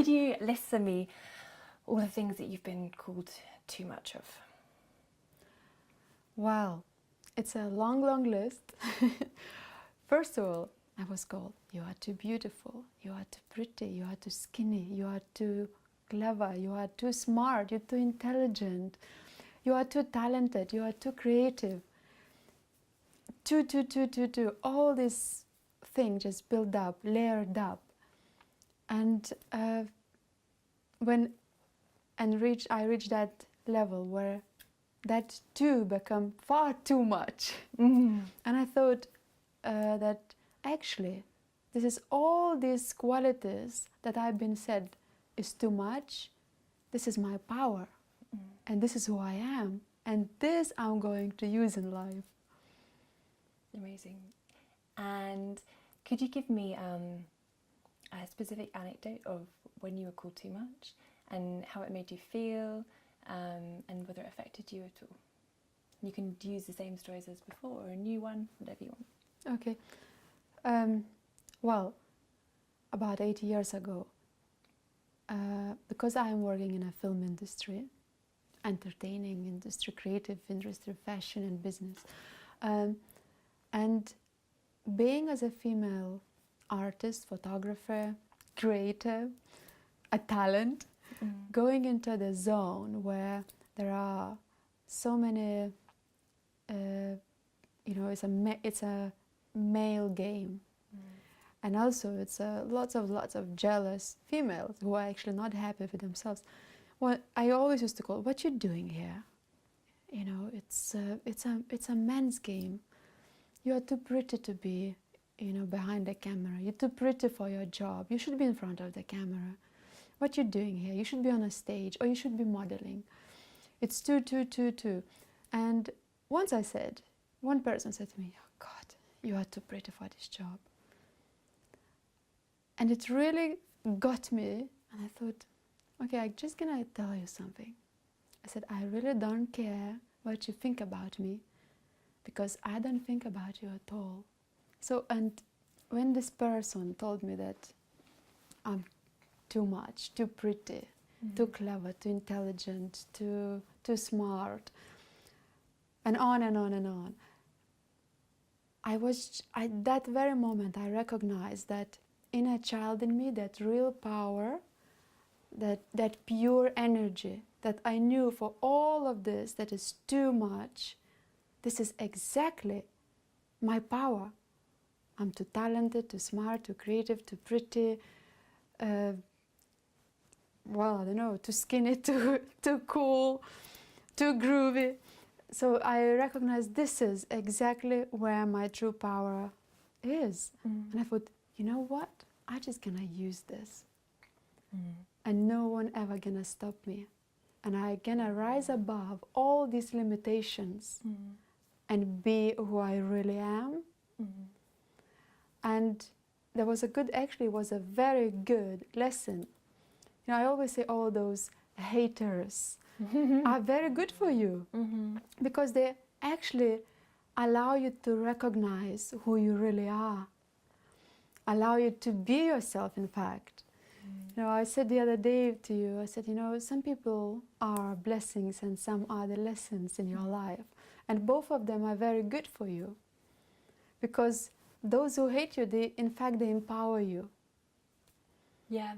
Could you list for me all the things that you've been called too much of? Wow, it's a long, long list. First of all, I was called, you are too beautiful, you are too pretty, you are too skinny, you are too clever, you are too smart, you're too intelligent, you are too talented, you are too creative. All these things just build up, layered up. And I reached that level where that too become far too much. And I thought that actually this is all these qualities that I've been said is too much. This is my power, and this is who I am, and this I'm going to use in life. Amazing. And could you give me a specific anecdote of when you were called too much and how it made you feel, and whether it affected you at all? You can use the same stories as before or a new one, whatever you want. Okay. Well, about 8 years ago, because I'm working in a film industry, entertaining industry, creative industry, fashion and business, and being as a female artist, photographer, creator, a talent, going into the zone where there are so many, it's a male game. And also it's lots of jealous females who are actually not happy with themselves. Well, I always used to call, what you doing here? You know, it's a man's game. You are too pretty to be, behind the camera. You're too pretty for your job. You should be in front of the camera. What you doing here? You should be on a stage, or you should be modeling. It's too. And once one person said to me, oh God, you are too pretty for this job. And it really got me, and I thought, okay, I'm just gonna tell you something. I said, I really don't care what you think about me, because I don't think about you at all. So, and when this person told me that I'm too much, too pretty, too clever, too intelligent, too smart, and on and on and on, at that very moment I recognized that inner child in me, that real power, that pure energy that I knew for all of this that is too much, this is exactly my power. I'm too talented, too smart, too creative, too pretty, well, I don't know, too skinny, too cool, too groovy. So I recognized this is exactly where my true power is. And I thought, you know what? I'm just gonna use this. And no one ever gonna stop me. And I'm gonna rise above all these limitations and be who I really am. And there was was a very good lesson. I always say all those haters are very good for you, because they actually allow you to recognize who you really are, allow you to be yourself, in fact. I said the other day to you, I said, some people are blessings and some are the lessons in your life. And both of them are very good for you. Because those who hate you, they empower you. Yeah.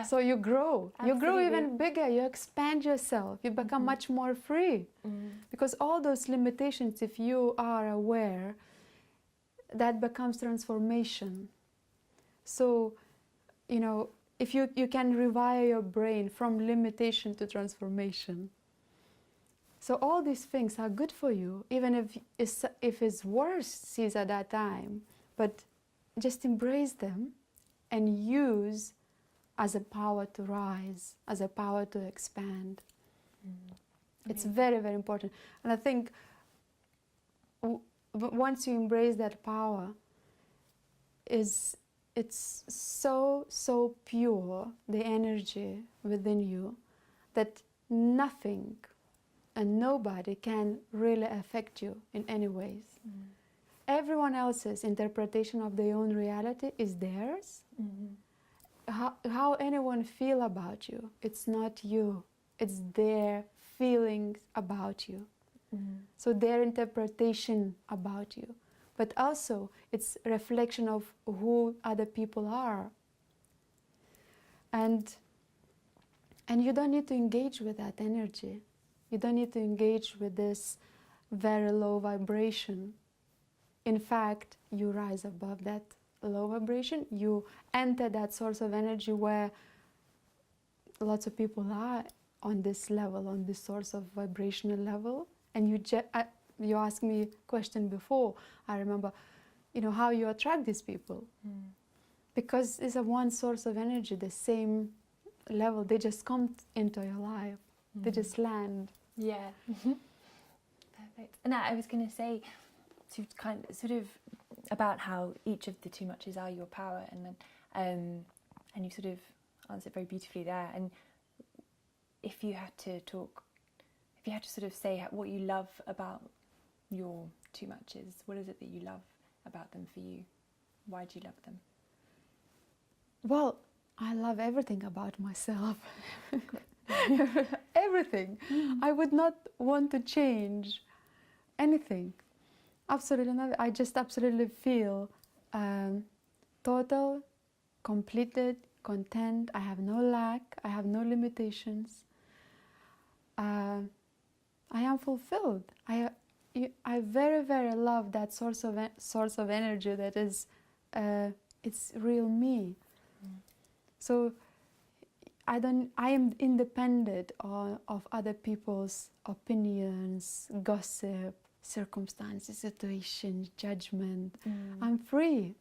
So you grow. Absolutely. You grow even bigger. You expand yourself. You become much more free. Because all those limitations, if you are aware, that becomes transformation. So, if you can rewire your brain from limitation to transformation. So all these things are good for you, even if it's worse sees at that time. But just embrace them and use as a power to rise, as a power to expand. It's very, very important. And I think once you embrace that power, it's so pure, the energy within you, that nothing and nobody can really affect you in any ways. Everyone else's interpretation of their own reality is theirs, how anyone feel about you. It's not you. It's their feelings about you. So their interpretation about you. But also it's a reflection of who other people are. And you don't need to engage with that energy. You don't need to engage with this very low vibration. In fact, you rise above that low vibration. You enter that source of energy where lots of people are on this level, on this source of vibrational level. And you asked me a question before. I remember, how you attract these people. Because it's a one source of energy, the same level. They just come into your life. They just land. Yeah. Perfect. And I was going to say, to kind of sort of about how each of the too muches are your power, and then you sort of answered very beautifully there. And if you had to sort of say what you love about your too muches, what is it that you love about them for you? Why do you love them? Well, I love everything about myself. Everything. I would not want to change anything. Absolutely not. I just absolutely feel total, completed, content. I have no lack. I have no limitations. I am fulfilled. I very, very love that source of energy that is, it's real me. So I am independent of other people's opinions, gossip, circumstances, situations, judgment. I'm free.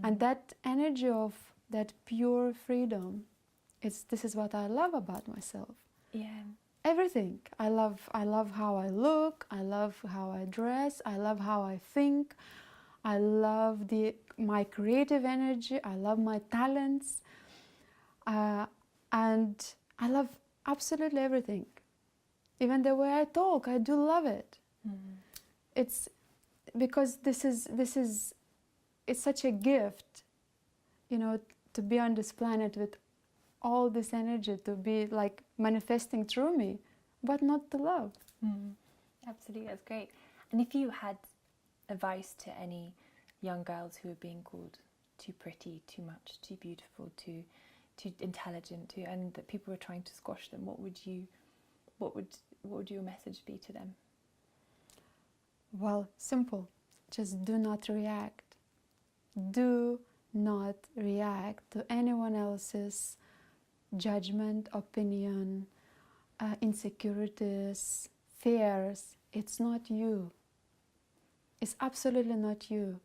And that energy of that pure freedom, this is what I love about myself. Yeah. Everything. I love how I look, I love how I dress, I love how I think, I love my creative energy, I love my talents. And I love absolutely everything. Even the way I talk, I do love it. It's because it's such a gift, to be on this planet with all this energy, to be like manifesting through me, but not to love. Absolutely, that's great. And if you had advice to any young girls who are being called too pretty, too much, too beautiful, too intelligent, and that people were trying to squash them, what would your message be to them? Well, simple. Just do not react. Do not react to anyone else's judgment, opinion, insecurities, fears. It's not you. It's absolutely not you.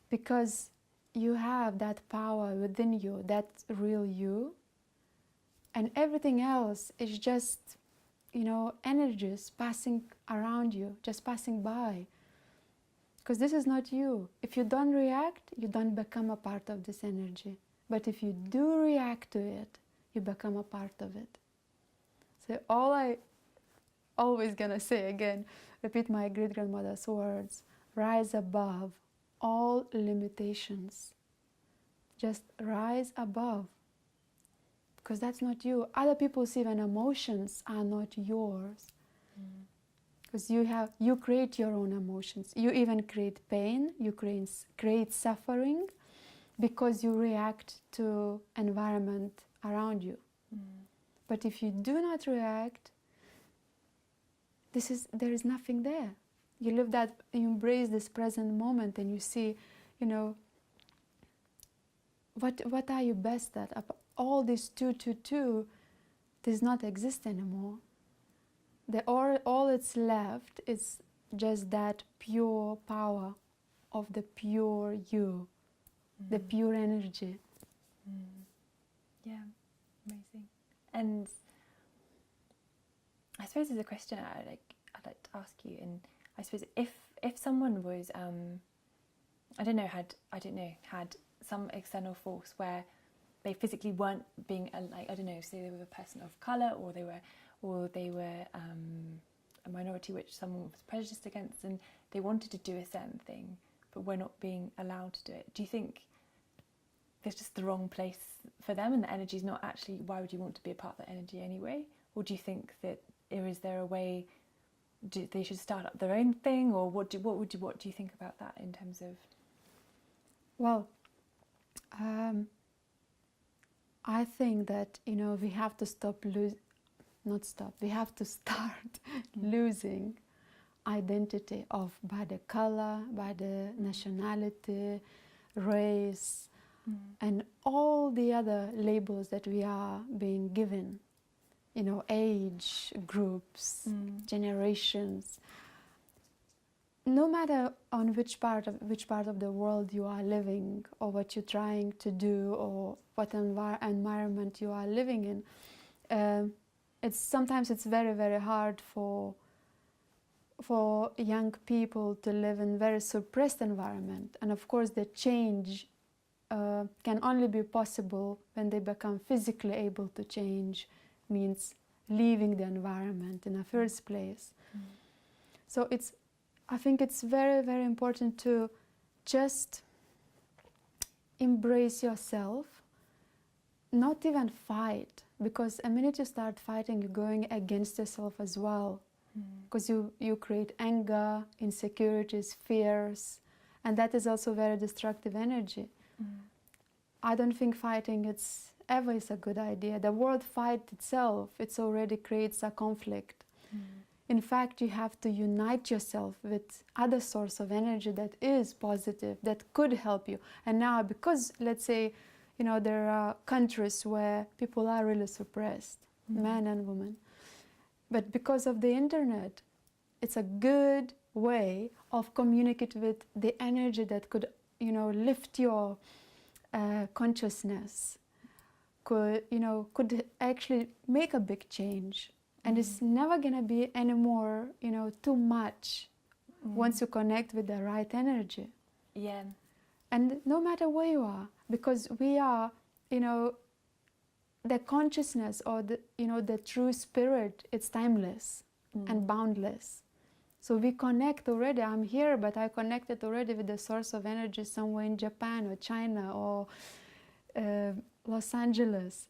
Because you have that power within you, that real you, and everything else is just, energies passing around you, just passing by. Because this is not you. If you don't react, you don't become a part of this energy. But if you do react to it, you become a part of it. So all I always gonna say again, repeat my great-grandmother's words, rise above all limitations. Just rise above. Because that's not you. Other people's even emotions are not yours. Because you create your own emotions. You even create pain, you create suffering because you react to environment around you. But if you do not react, there is nothing there. You live that, you embrace this present moment, and you see, what are you best at? All this two does not exist anymore. All it's left is just that pure power of the pure you, the pure energy. Yeah, amazing. And I suppose there's a question I'd like to ask you, and I suppose if someone was had some external force where they physically weren't being say they were a person of colour, or they were a minority which someone was prejudiced against, and they wanted to do a certain thing but were not being allowed to do it. Do you think there's just the wrong place for them, and the energy's not actually, why would you want to be a part of that energy anyway? Or do you think that, or is there a way they should start up their own thing, or what do you think about that in terms of? Well, I think that, you know, we have to we have to start losing identity of by the color, by the nationality, race, and all the other labels that we are being given, you know, age groups, generations. No matter on which part of the world you are living, or what you're trying to do, or what environment you are living in, sometimes it's very, very hard for young people to live in very suppressed environment. And of course, the change can only be possible when they become physically able to change, means leaving the environment in the first place. So I think it's very, very important to just embrace yourself, not even fight, because the minute you start fighting, you're going against yourself as well, because you create anger, insecurities, fears, and that is also very destructive energy. I don't think fighting is a good idea. The word fight itself, it already creates a conflict. In fact, you have to unite yourself with other source of energy that is positive, that could help you. And now, because let's say, you know, there are countries where people are really suppressed, men and women. But because of the internet, it's a good way of communicating with the energy that could, you know, lift your consciousness, could actually make a big change. And it's never gonna be anymore, you know, too much once you connect with the right energy. Yeah. And no matter where you are, because we are, you know, the consciousness, or the, you know, the true spirit, it's timeless and boundless. So we connect already. I'm here, but I connected already with the source of energy somewhere in Japan or China or Los Angeles.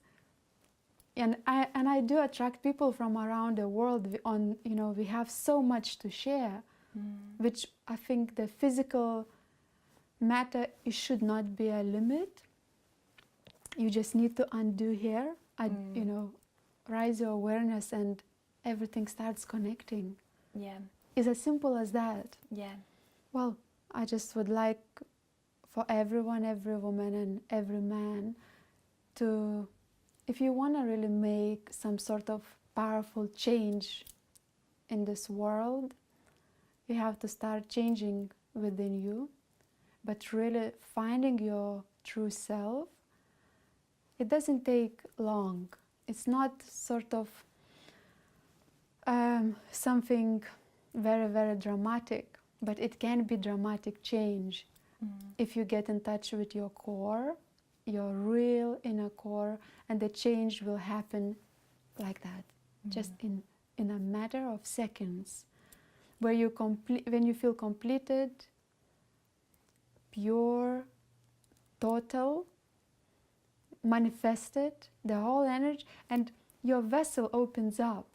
And I do attract people from around the world. We have so much to share, which I think the physical matter, it should not be a limit. You just need to undo here, you know, raise your awareness, and everything starts connecting. Yeah. It's as simple as that. Yeah. Well, I just would like for everyone, every woman and every man to, if you want to really make some sort of powerful change in this world, you have to start changing within you, but really finding your true self. It doesn't take long. It's not sort of something very, very dramatic, but it can be dramatic change if you get in touch with your core, your real inner core, and the change will happen like that, just in a matter of seconds, where when you feel completed, pure, total, manifested, the whole energy, and your vessel opens up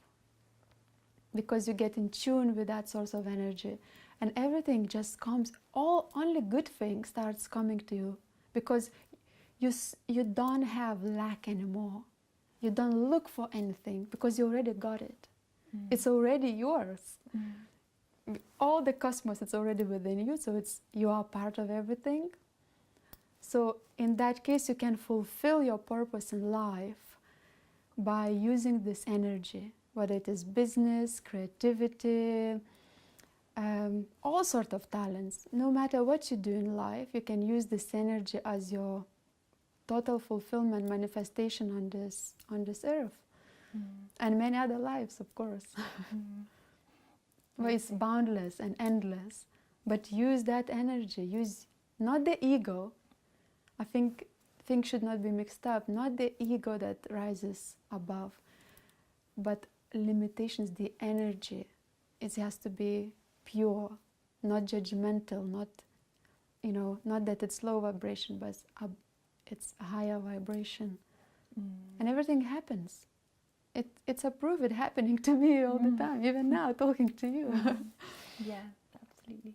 because you get in tune with that source of energy, and everything just comes, only good things starts coming to you, because you don't have lack anymore. You don't look for anything because you already got it. It's already yours. All the cosmos, it's already within you, so you are part of everything. So in that case, you can fulfill your purpose in life by using this energy, whether it is business, creativity, all sorts of talents. No matter what you do in life, you can use this energy as your total fulfillment, manifestation on this earth, and many other lives, of course. Well, it's boundless and endless, but use that energy. Use not the ego. I think things should not be mixed up. Not the ego that rises above, but limitations. The energy, it has to be pure, not judgmental, not that it's low vibration, but it's a higher vibration. Mm. And everything happens. It's a proof it happening to me all the time, even now talking to you. Yeah, absolutely.